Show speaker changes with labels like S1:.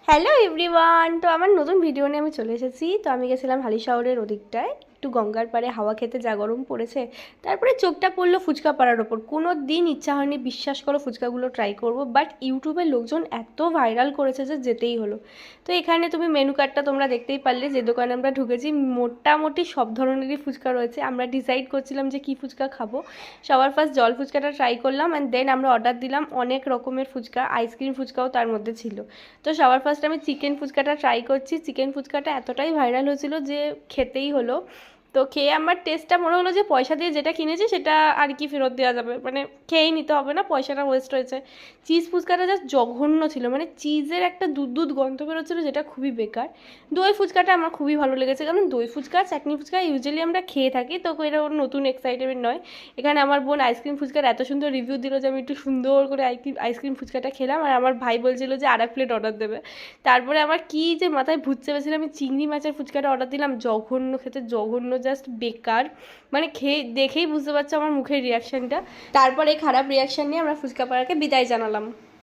S1: Hello everyone, তো আমার নতুন ভিডিও নিয়ে আমি চলে এসেছি। তো আমি গেছিলাম হালিশহরের ওদিকটায় একটু গঙ্গার পাড়ে হাওয়া খেতে, যা গরম পড়েছে। তারপরে চোখটা পড়লো ফুচকা পাড়ার ওপর। কোনো দিন ইচ্ছা হয়নি, বিশ্বাস করো, ফুচকাগুলো ট্রাই করব, বাট ইউটিউবের লোকজন এত ভাইরাল করেছে যে যেতেই হলো। তো এখানে তুমি মেনু কার্ডটা তোমরা দেখতেই পারলে, যে দোকানে আমরা ঢুকেছি মোটামুটি সব ধরনেরই ফুচকা রয়েছে। আমরা ডিসাইড করছিলাম যে কী ফুচকা খাবো। সবার ফার্স্ট জল ফুচকাটা ট্রাই করলাম, অ্যান্ড দেন আমরা অর্ডার দিলাম অনেক রকমের ফুচকা, আইসক্রিম ফুচকাও তার মধ্যে ছিল। তো সবার ফার্স্ট আমি চিকেন ফুচকাটা ট্রাই করছি। চিকেন ফুচকাটা এতটাই ভাইরাল হয়েছিল যে খেতেই হলো। তো খেয়ে আমার টেস্টটা মনে হলো যে পয়সা দিয়ে যেটা কিনেছি সেটা আর কি ফেরত দেওয়া যাবে, মানে খেয়েই নিতে হবে না, পয়সাটা ওয়েস্ট হয়েছে। চিজ ফুচকাটা জাস্ট জঘন্য ছিল, মানে চিজের একটা দুধ দুধ গন্ধ বেরোচ্ছিলো, যেটা খুবই বেকার। দই ফুচকাটা আমার খুবই ভালো লেগেছে, কারণ দই ফুচকা চাটনি ফুচকা ইউজুয়ালি আমরা খেয়ে থাকি, তো এটা নতুন এক্সাইটেমেন্ট নয়। এখানে আমার বোন আইসক্রিম ফুচকার এত সুন্দর রিভিউ দিল যে আমি একটু সুন্দর করে আইসক্রিম ফুচকাটা খেলাম, আর আমার ভাই বলছিল যে আর এক প্লেট অর্ডার দেবে। তারপরে আমার কি যে মাথায় ভূত চেপেছিল, আমি চিংড়ি মাছের ফুচকাটা অর্ডার দিলাম, জঘন্য খেতে, জঘন্য, জাস্ট বেকার। মানে খেয়ে দেখেই বুঝতে পারছো আমার মুখের রিয়াকশানটা। তারপরে খারাপ রিয়াকশান নিয়ে আমরা ফুচকা পাড়াকে বিদায় জানালাম।